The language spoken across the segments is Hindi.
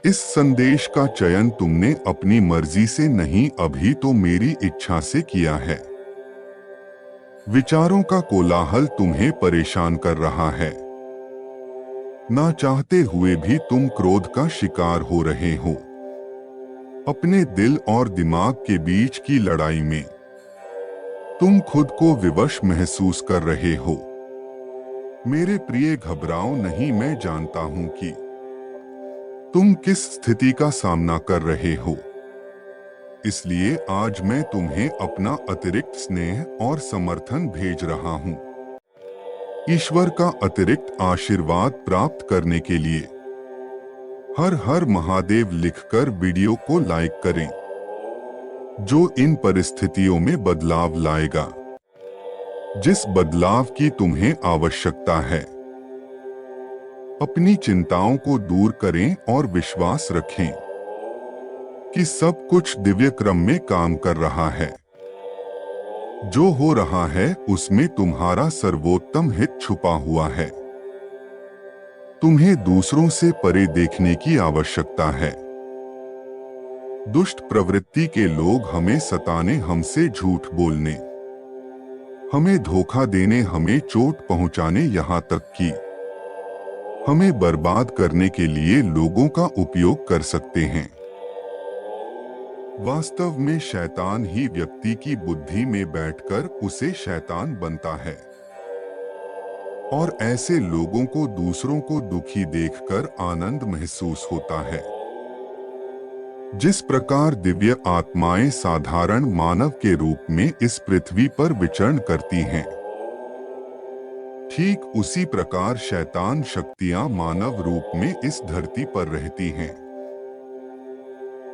इस संदेश का चयन तुमने अपनी मर्जी से नहीं, अभी तो मेरी इच्छा से किया है। विचारों का कोलाहल तुम्हें परेशान कर रहा है। ना चाहते हुए भी तुम क्रोध का शिकार हो रहे हो। अपने दिल और दिमाग के बीच की लड़ाई में तुम खुद को विवश महसूस कर रहे हो। मेरे प्रिय, घबराओ नहीं। मैं जानता हूं कि तुम किस स्थिति का सामना कर रहे हो। इसलिए आज मैं तुम्हें अपना अतिरिक्त स्नेह और समर्थन भेज रहा हूं। ईश्वर का अतिरिक्त आशीर्वाद प्राप्त करने के लिए हर हर महादेव लिखकर वीडियो को लाइक करें, जो इन परिस्थितियों में बदलाव लाएगा, जिस बदलाव की तुम्हें आवश्यकता है। अपनी चिंताओं को दूर करें और विश्वास रखें कि सब कुछ दिव्य क्रम में काम कर रहा है। जो हो रहा है उसमें तुम्हारा सर्वोत्तम हित छुपा हुआ है। तुम्हें दूसरों से परे देखने की आवश्यकता है। दुष्ट प्रवृत्ति के लोग हमें सताने, हमसे झूठ बोलने, हमें धोखा देने, हमें चोट पहुंचाने, यहाँ तक कि हमें बर्बाद करने के लिए लोगों का उपयोग कर सकते हैं। वास्तव में शैतान ही व्यक्ति की बुद्धि में बैठकर उसे शैतान बनता है और ऐसे लोगों को दूसरों को दुखी देखकर आनंद महसूस होता है। जिस प्रकार दिव्य आत्माएं साधारण मानव के रूप में इस पृथ्वी पर विचरण करती हैं, ठीक उसी प्रकार शैतान शक्तियां मानव रूप में इस धरती पर रहती हैं।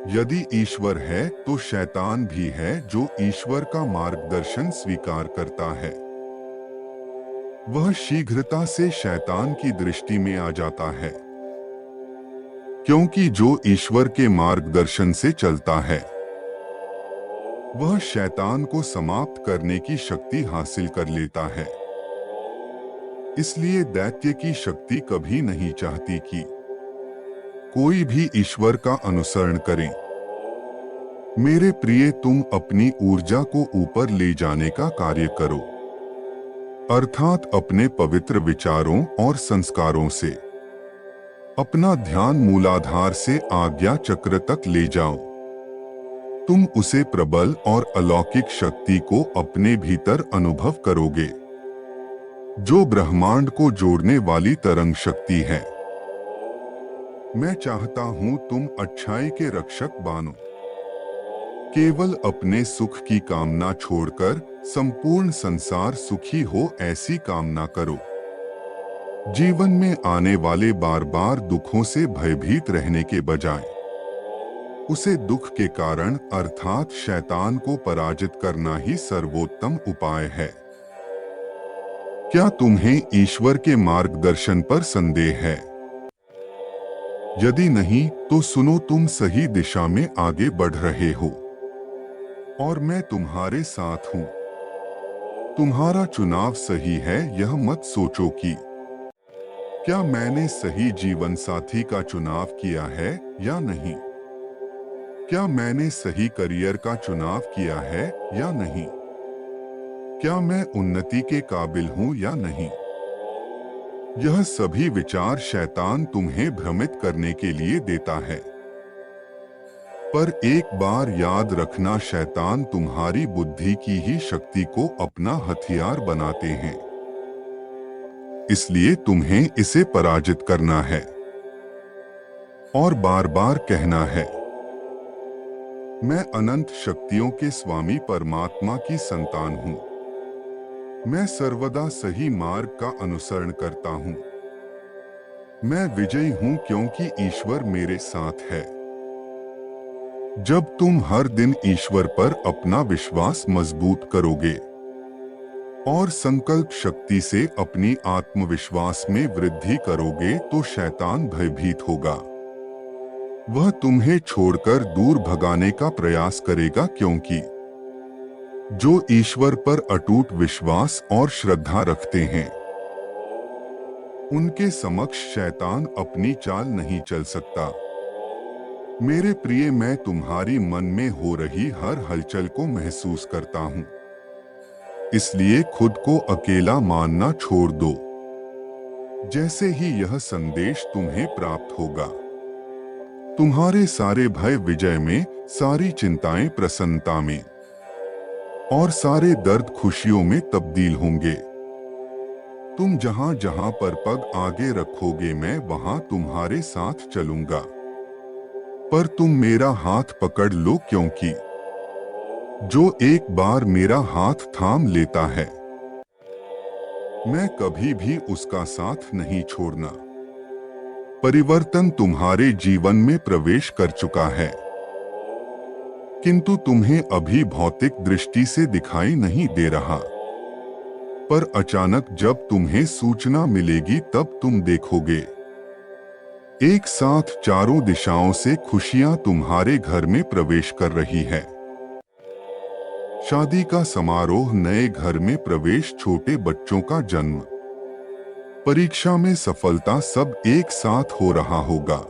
यदि ईश्वर है तो शैतान भी है, जो ईश्वर का मार्गदर्शन स्वीकार करता है। वह शीघ्रता से शैतान की दृष्टि में आ जाता है, क्योंकि जो ईश्वर के मार्गदर्शन से चलता है वह शैतान को समाप्त करने की शक्ति हासिल कर लेता है। इसलिए दैत्य की शक्ति कभी नहीं चाहती कि कोई भी ईश्वर का अनुसरण करे। मेरे प्रिय, तुम अपनी ऊर्जा को ऊपर ले जाने का कार्य करो, अर्थात अपने पवित्र विचारों और संस्कारों से अपना ध्यान मूलाधार से आज्ञा चक्र तक ले जाओ। तुम उसे प्रबल और अलौकिक शक्ति को अपने भीतर अनुभव करोगे, जो ब्रह्मांड को जोड़ने वाली तरंग शक्ति है। मैं चाहता हूं तुम अच्छाई के रक्षक बनो। केवल अपने सुख की कामना छोड़कर संपूर्ण संसार सुखी हो, ऐसी कामना करो। जीवन में आने वाले बार बार दुखों से भयभीत रहने के बजाय उसे दुख के कारण अर्थात शैतान को पराजित करना ही सर्वोत्तम उपाय है। क्या तुम्हें ईश्वर के मार्गदर्शन पर संदेह है? यदि नहीं तो सुनो, तुम सही दिशा में आगे बढ़ रहे हो और मैं तुम्हारे साथ हूं। तुम्हारा चुनाव सही है, यह मत सोचो कि क्या मैंने सही जीवन साथी का चुनाव किया है या नहीं, क्या मैंने सही करियर का चुनाव किया है या नहीं, क्या मैं उन्नति के काबिल हूं या नहीं। यह सभी विचार शैतान तुम्हें भ्रमित करने के लिए देता है। पर एक बार याद रखना, शैतान तुम्हारी बुद्धि की ही शक्ति को अपना हथियार बनाते हैं। इसलिए तुम्हें इसे पराजित करना है और बार बार कहना है, मैं अनंत शक्तियों के स्वामी परमात्मा की संतान हूं। मैं सर्वदा सही मार्ग का अनुसरण करता हूं। मैं विजयी हूं क्योंकि ईश्वर मेरे साथ है। जब तुम हर दिन ईश्वर पर अपना विश्वास मजबूत करोगे और संकल्प शक्ति से अपनी आत्मविश्वास में वृद्धि करोगे, तो शैतान भयभीत होगा। वह तुम्हें छोड़कर दूर भगाने का प्रयास करेगा, क्योंकि जो ईश्वर पर अटूट विश्वास और श्रद्धा रखते हैं उनके समक्ष शैतान अपनी चाल नहीं चल सकता। मेरे प्रिय, मैं तुम्हारी मन में हो रही हर हलचल को महसूस करता हूँ। इसलिए खुद को अकेला मानना छोड़ दो। जैसे ही यह संदेश तुम्हें प्राप्त होगा, तुम्हारे सारे भय विजय में, सारी चिंताएं प्रसन्नता में और सारे दर्द खुशियों में तब्दील होंगे। तुम जहां जहां पर पग आगे रखोगे, मैं वहां तुम्हारे साथ चलूंगा। पर तुम मेरा हाथ पकड़ लो, क्योंकि जो एक बार मेरा हाथ थाम लेता है, मैं कभी भी उसका साथ नहीं छोड़ना। परिवर्तन तुम्हारे जीवन में प्रवेश कर चुका है, किंतु तुम्हें अभी भौतिक दृष्टि से दिखाई नहीं दे रहा। पर अचानक जब तुम्हें सूचना मिलेगी, तब तुम देखोगे एक साथ चारों दिशाओं से खुशियां तुम्हारे घर में प्रवेश कर रही है। शादी का समारोह, नए घर में प्रवेश, छोटे बच्चों का जन्म, परीक्षा में सफलता, सब एक साथ हो रहा होगा।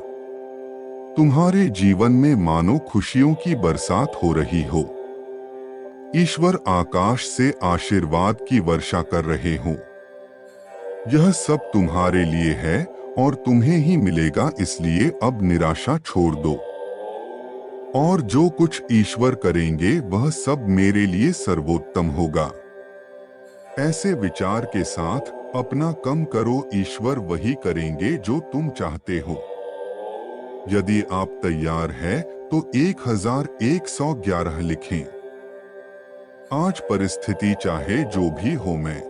तुम्हारे जीवन में मानो खुशियों की बरसात हो रही हो। ईश्वर आकाश से आशीर्वाद की वर्षा कर रहे हो। यह सब तुम्हारे लिए है और तुम्हें ही मिलेगा, इसलिए अब निराशा छोड़ दो। और जो कुछ ईश्वर करेंगे वह सब मेरे लिए सर्वोत्तम होगा। ऐसे विचार के साथ अपना कम करो, ईश्वर वही करेंगे जो तुम चाहते हो। यदि आप तैयार हैं तो 1111 लिखें। आज परिस्थिति चाहे जो भी हो, मैं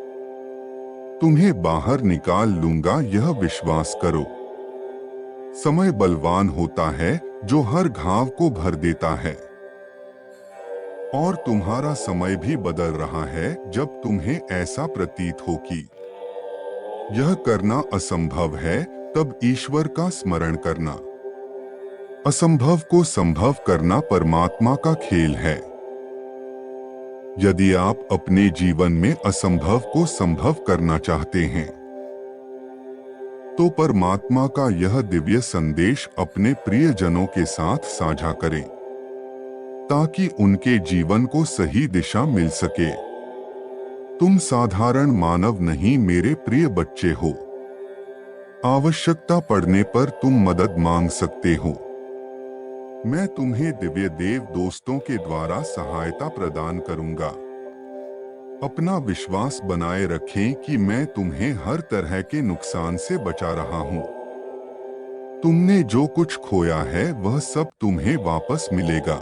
तुम्हें बाहर निकाल लूंगा, यह विश्वास करो। समय बलवान होता है जो हर घाव को भर देता है। और तुम्हारा समय भी बदल रहा है जब तुम्हें ऐसा प्रतीत हो कि यह करना असंभव है, तब ईश्वर का स्मरण करना। असंभव को संभव करना परमात्मा का खेल है। यदि आप अपने जीवन में असंभव को संभव करना चाहते हैं, तो परमात्मा का यह दिव्य संदेश अपने प्रियजनों के साथ साझा करें, ताकि उनके जीवन को सही दिशा मिल सके। तुम साधारण मानव नहीं, मेरे प्रिय बच्चे हो। आवश्यकता पड़ने पर तुम मदद मांग सकते हो। मैं तुम्हें दिव्य देव दोस्तों के द्वारा सहायता प्रदान करूंगा। अपना विश्वास बनाए रखें कि मैं तुम्हें हर तरह के नुकसान से बचा रहा हूं। तुमने जो कुछ खोया है वह सब तुम्हें वापस मिलेगा।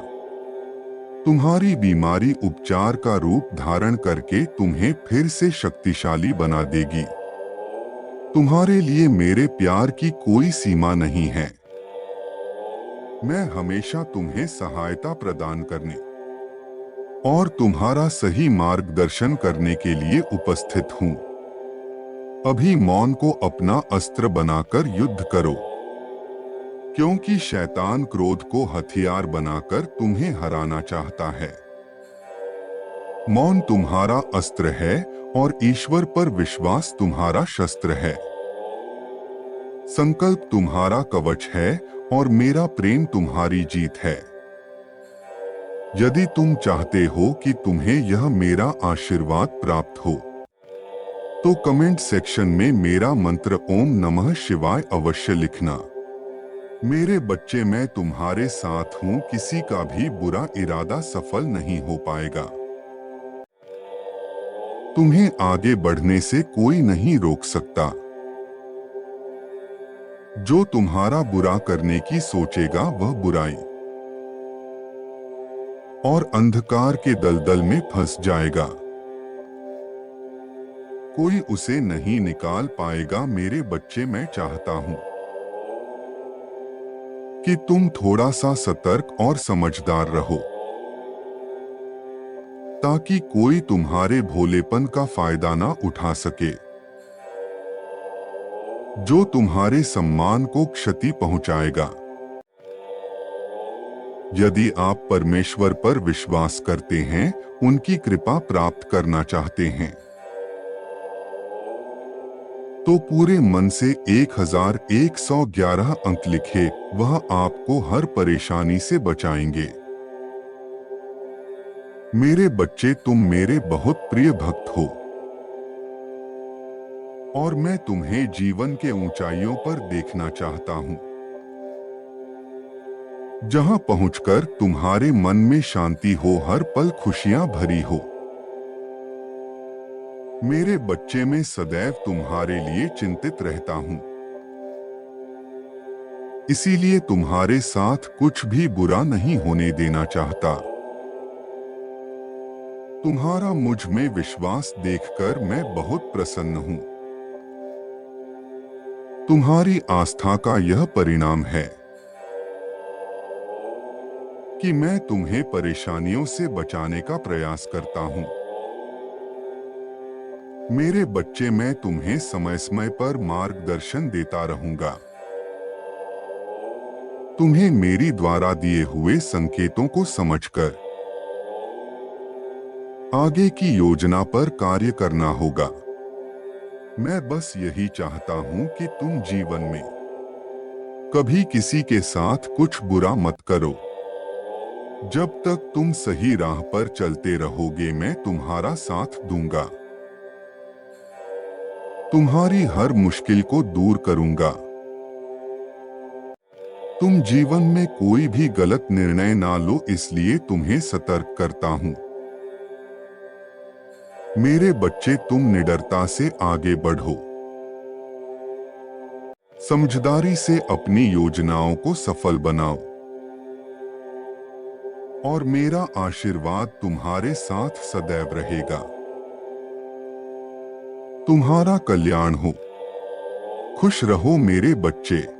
तुम्हारी बीमारी उपचार का रूप धारण करके तुम्हें फिर से शक्तिशाली बना देगी। तुम्हारे लिए मेरे प्यार की कोई सीमा नहीं है। मैं हमेशा तुम्हें सहायता प्रदान करने और तुम्हारा सही मार्गदर्शन करने के लिए उपस्थित हूं। अभी मौन को अपना अस्त्र बनाकर युद्ध करो, क्योंकि शैतान क्रोध को हथियार बनाकर तुम्हें हराना चाहता है। मौन तुम्हारा अस्त्र है और ईश्वर पर विश्वास तुम्हारा शस्त्र है। संकल्प तुम्हारा कवच है और मेरा प्रेम तुम्हारी जीत है। यदि तुम चाहते हो कि तुम्हें यह मेरा आशीर्वाद प्राप्त हो, तो कमेंट सेक्शन में मेरा मंत्र ओम नमः शिवाय अवश्य लिखना। मेरे बच्चे, मैं तुम्हारे साथ हूं, किसी का भी बुरा इरादा सफल नहीं हो पाएगा। तुम्हें आगे बढ़ने से कोई नहीं रोक सकता। जो तुम्हारा बुरा करने की सोचेगा वह बुराई और अंधकार के दलदल में फंस जाएगा। कोई उसे नहीं निकाल पाएगा। मेरे बच्चे, मैं चाहता हूं कि तुम थोड़ा सा सतर्क और समझदार रहो, ताकि कोई तुम्हारे भोलेपन का फायदा ना उठा सके, जो तुम्हारे सम्मान को क्षति पहुंचाएगा। यदि आप परमेश्वर पर विश्वास करते हैं, उनकी कृपा प्राप्त करना चाहते हैं, तो पूरे मन से 1111 अंक लिखे, वह आपको हर परेशानी से बचाएंगे। मेरे बच्चे, तुम मेरे बहुत प्रिय भक्त हो और मैं तुम्हें जीवन के ऊंचाइयों पर देखना चाहता हूं, जहां पहुंचकर तुम्हारे मन में शांति हो, हर पल खुशियां भरी हो। मेरे बच्चे, मैं सदैव तुम्हारे लिए चिंतित रहता हूं, इसीलिए तुम्हारे साथ कुछ भी बुरा नहीं होने देना चाहता। तुम्हारा मुझ में विश्वास देखकर मैं बहुत प्रसन्न हूं। तुम्हारी आस्था का यह परिणाम है कि मैं तुम्हें परेशानियों से बचाने का प्रयास करता हूं। मेरे बच्चे, मैं तुम्हें समय समय पर मार्गदर्शन देता रहूंगा। तुम्हें मेरी द्वारा दिए हुए संकेतों को समझकर आगे की योजना पर कार्य करना होगा। मैं बस यही चाहता हूं कि तुम जीवन में कभी किसी के साथ कुछ बुरा मत करो। जब तक तुम सही राह पर चलते रहोगे, मैं तुम्हारा साथ दूंगा। तुम्हारी हर मुश्किल को दूर करूंगा। तुम जीवन में कोई भी गलत निर्णय ना लो, इसलिए तुम्हें सतर्क करता हूं। मेरे बच्चे, तुम निडरता से आगे बढ़ो। समझदारी से अपनी योजनाओं को सफल बनाओ और मेरा आशीर्वाद तुम्हारे साथ सदैव रहेगा। तुम्हारा कल्याण हो। खुश रहो मेरे बच्चे।